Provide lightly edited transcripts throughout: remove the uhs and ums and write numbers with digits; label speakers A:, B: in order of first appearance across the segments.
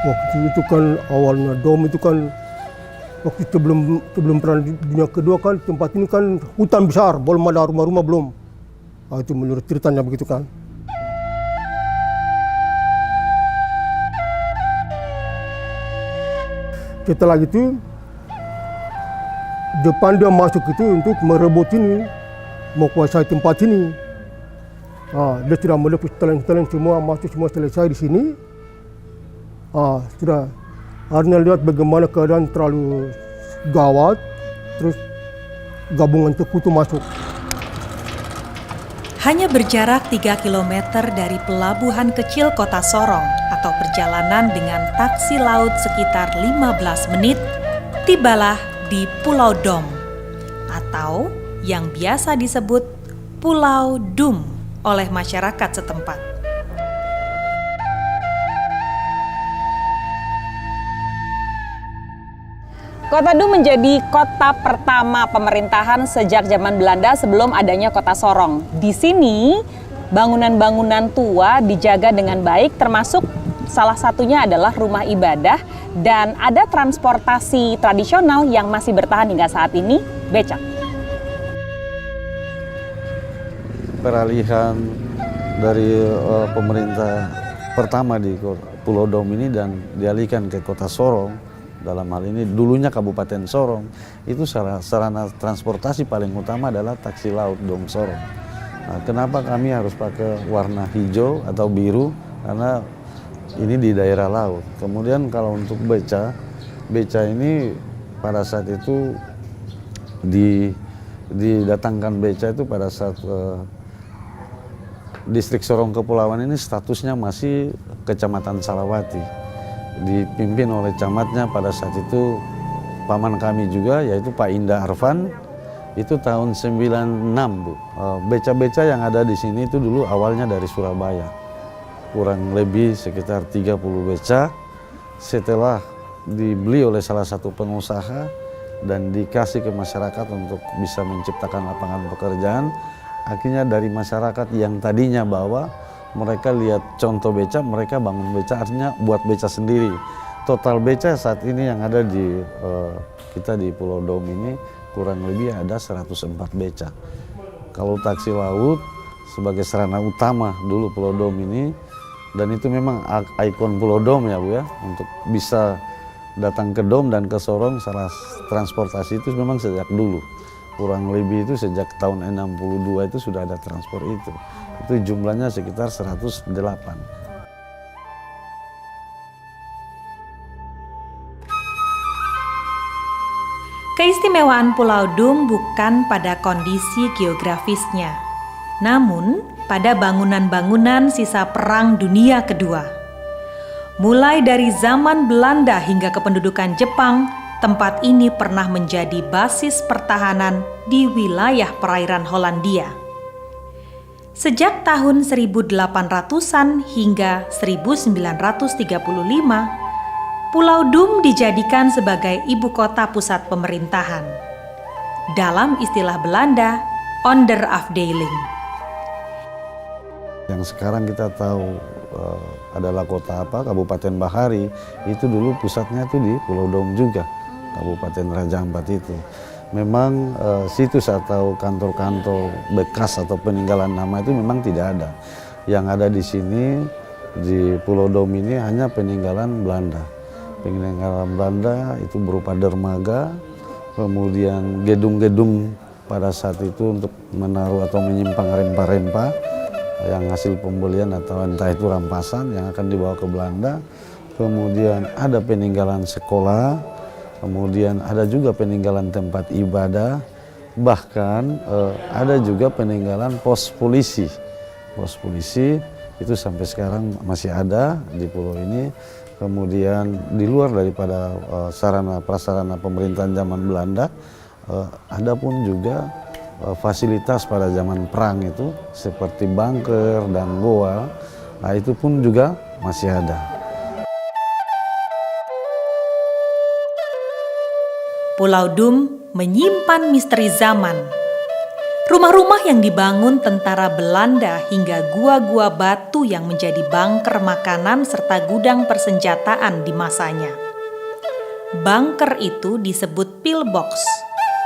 A: Waktu itu kan awalnya dom itu kan waktu sebelum perang dunia kedua kan tempat ini kan hutan besar, belum ada rumah-rumah belum. Nah, itu menurut ceritanya begitu kan. Setelah itu depan dia masuk itu untuk merebut ini, mau kuasai tempat ini. Dia sudah melepas talent semua, masuk semua selesai di sini. Sudah akhirnya lihat bagaimana keadaan terlalu gawat, terus gabungan Sekutu masuk.
B: Hanya berjarak 3 km dari pelabuhan kecil kota Sorong atau perjalanan dengan taksi laut sekitar 15 menit, tibalah di Pulau Dom atau yang biasa disebut Pulau Dum oleh masyarakat setempat.
C: Kota Dum menjadi kota pertama pemerintahan sejak zaman Belanda sebelum adanya kota Sorong. Di sini bangunan-bangunan tua dijaga dengan baik, termasuk salah satunya adalah rumah ibadah dan ada transportasi tradisional yang masih bertahan hingga saat ini, becak.
D: Peralihan dari pemerintah pertama di Pulau Dom ini dan dialihkan ke kota Sorong, dalam hal ini dulunya Kabupaten Sorong, itu sarana transportasi paling utama adalah taksi laut Dom Sorong. Nah, kenapa kami harus pakai warna hijau atau biru? Karena ini di daerah laut. Kemudian kalau untuk beca ini pada saat itu didatangkan beca itu pada saat distrik Sorong Kepulauan ini statusnya masih Kecamatan Salawati, dipimpin oleh camatnya pada saat itu paman kami juga, yaitu Pak Indah Arfan. Itu tahun 96, Bu. Beca-beca yang ada di sini itu dulu awalnya dari Surabaya, kurang lebih sekitar 30 beca. Setelah dibeli oleh salah satu pengusaha dan dikasih ke masyarakat untuk bisa menciptakan lapangan pekerjaan, akhirnya dari masyarakat yang tadinya bawa, mereka lihat contoh beca, mereka bangun beca, artinya buat beca sendiri. Total beca saat ini yang ada di kita di Pulau Dom ini kurang lebih ada 104 beca. Kalau taksi laut sebagai sarana utama dulu Pulau Dom ini, dan itu memang ikon Pulau Dom ya Bu ya, untuk bisa datang ke Dom dan ke Sorong, salah transportasi itu memang sejak dulu. Kurang lebih itu sejak tahun 62 itu sudah ada transport itu. Itu jumlahnya sekitar 108.
B: Keistimewaan Pulau Dum bukan pada kondisi geografisnya, namun pada bangunan-bangunan sisa Perang Dunia Kedua. Mulai dari zaman Belanda hingga kependudukan Jepang, tempat ini pernah menjadi basis pertahanan di wilayah perairan Hollandia. Sejak tahun 1800-an hingga 1935, Pulau Dum dijadikan sebagai ibu kota pusat pemerintahan. Dalam istilah Belanda, onderafdeling.
D: Yang sekarang kita tahu adalah kota apa, Kabupaten Bahari, itu dulu pusatnya itu di Pulau Dom juga. Kabupaten Raja Ampat itu. Memang situs atau kantor-kantor bekas atau peninggalan nama itu memang tidak ada. Yang ada di sini di Pulau Dom ini hanya peninggalan Belanda. Peninggalan Belanda itu berupa dermaga, kemudian gedung-gedung pada saat itu untuk menaruh atau menyimpan rempah-rempah yang hasil pembelian atau entah itu rampasan yang akan dibawa ke Belanda. Kemudian ada peninggalan sekolah, kemudian ada juga peninggalan tempat ibadah, bahkan ada juga peninggalan pos polisi. Pos polisi itu sampai sekarang masih ada di pulau ini. Kemudian di luar daripada sarana prasarana pemerintahan zaman Belanda, ada pun juga fasilitas pada zaman perang itu seperti bunker dan goa, nah itu pun juga masih ada.
B: Pulau Dum menyimpan misteri zaman. Rumah-rumah yang dibangun tentara Belanda hingga gua-gua batu yang menjadi bunker makanan serta gudang persenjataan di masanya. Bunker itu disebut pillbox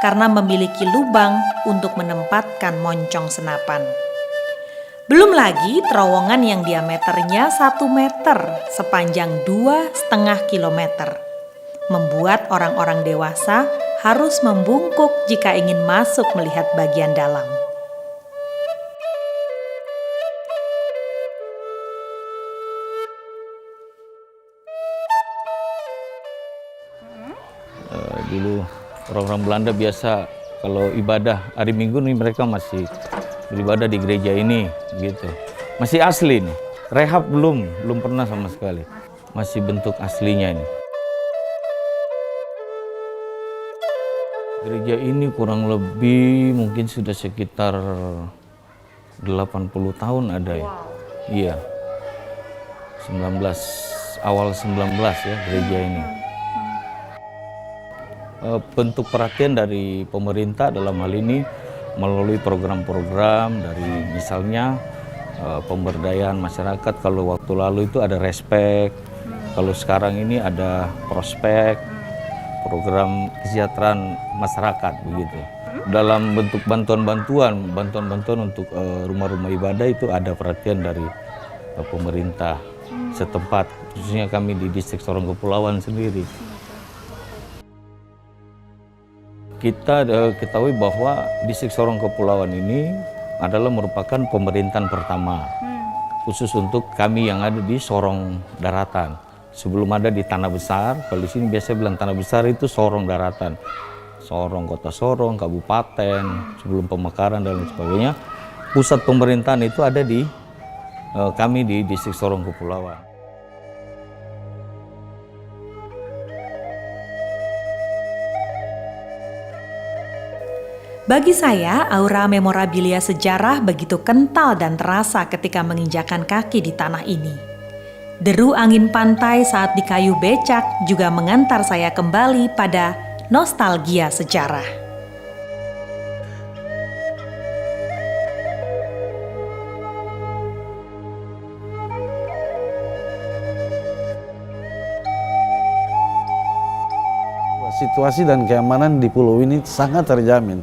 B: karena memiliki lubang untuk menempatkan moncong senapan. Belum lagi terowongan yang diameternya 1 meter sepanjang 2,5 kilometer, membuat orang-orang dewasa harus membungkuk jika ingin masuk melihat bagian dalam.
E: Dulu orang-orang Belanda biasa kalau ibadah hari Minggu nih mereka masih beribadah di gereja ini gitu. Masih asli nih. Rehab belum pernah sama sekali. Masih bentuk aslinya ini. Gereja ini kurang lebih mungkin sudah sekitar 80 tahun ada ya. Iya. awal 19 ya gereja ini. Bentuk perhatian dari pemerintah dalam hal ini melalui program-program dari misalnya pemberdayaan masyarakat. Kalau waktu lalu itu ada respek, kalau sekarang ini ada prospek, program kesejahteraan masyarakat begitu. Dalam bentuk bantuan-bantuan untuk rumah-rumah ibadah itu ada perhatian dari pemerintah setempat, khususnya kami di distrik Sorong Kepulauan sendiri. Kita ketahui bahwa distrik Sorong Kepulauan ini adalah merupakan pemerintahan pertama khusus untuk kami yang ada di Sorong Daratan. Sebelum ada di Tanah Besar, kalau di sini biasa bilang Tanah Besar itu Sorong Daratan. Sorong, Kota Sorong, Kabupaten, sebelum pemekaran dan lain sebagainya. Pusat pemerintahan itu ada di kami di distrik Sorong Kepulauan.
B: Bagi saya, aura memorabilia sejarah begitu kental dan terasa ketika menginjakan kaki di tanah ini. Deru angin pantai saat di kayu becak juga mengantar saya kembali pada nostalgia sejarah.
D: Situasi dan keamanan di pulau ini sangat terjamin.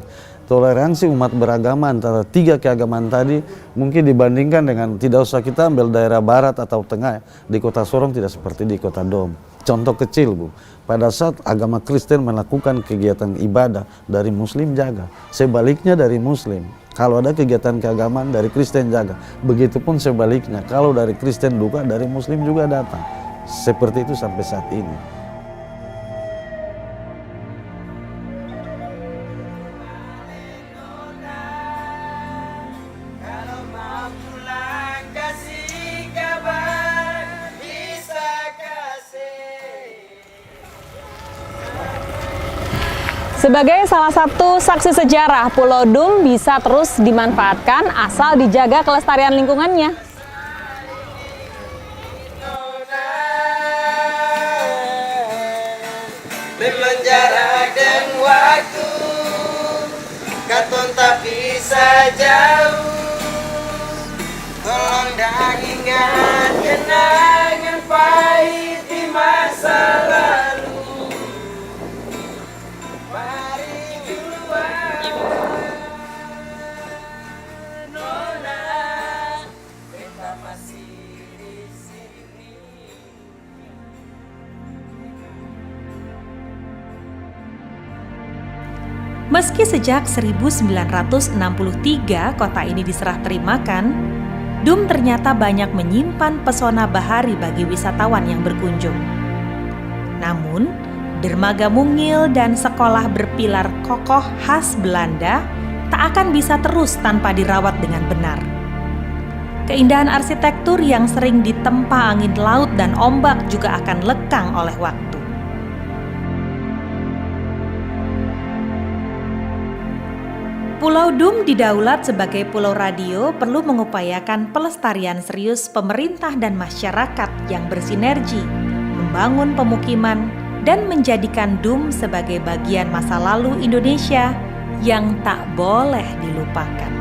D: Toleransi umat beragama antara 3 keagamaan tadi mungkin dibandingkan dengan tidak usah kita ambil daerah barat atau tengah. Di Kota Sorong tidak seperti di Kota Dom. Contoh kecil Bu, pada saat agama Kristen melakukan kegiatan ibadah dari Muslim jaga. Sebaliknya dari Muslim, kalau ada kegiatan keagamaan dari Kristen jaga. Begitupun sebaliknya, kalau dari Kristen duka dari Muslim juga datang. Seperti itu sampai saat ini.
C: Sebagai salah satu saksi sejarah, Pulau Dum bisa terus dimanfaatkan asal dijaga kelestarian lingkungannya.
F: Memang jarak dan waktu katon tak bisa jauh. Tolong dah ingat kenangan pahit di masa lalu.
B: Meski sejak 1963 kota ini diserah terimakan, Dum ternyata banyak menyimpan pesona bahari bagi wisatawan yang berkunjung. Namun, dermaga mungil dan sekolah berpilar kokoh khas Belanda tak akan bisa terus tanpa dirawat dengan benar. Keindahan arsitektur yang sering ditempa angin laut dan ombak juga akan lekang oleh waktu. Pulau Dum didaulat sebagai pulau radio perlu mengupayakan pelestarian serius pemerintah dan masyarakat yang bersinergi, membangun pemukiman, dan menjadikan Dum sebagai bagian masa lalu Indonesia yang tak boleh dilupakan.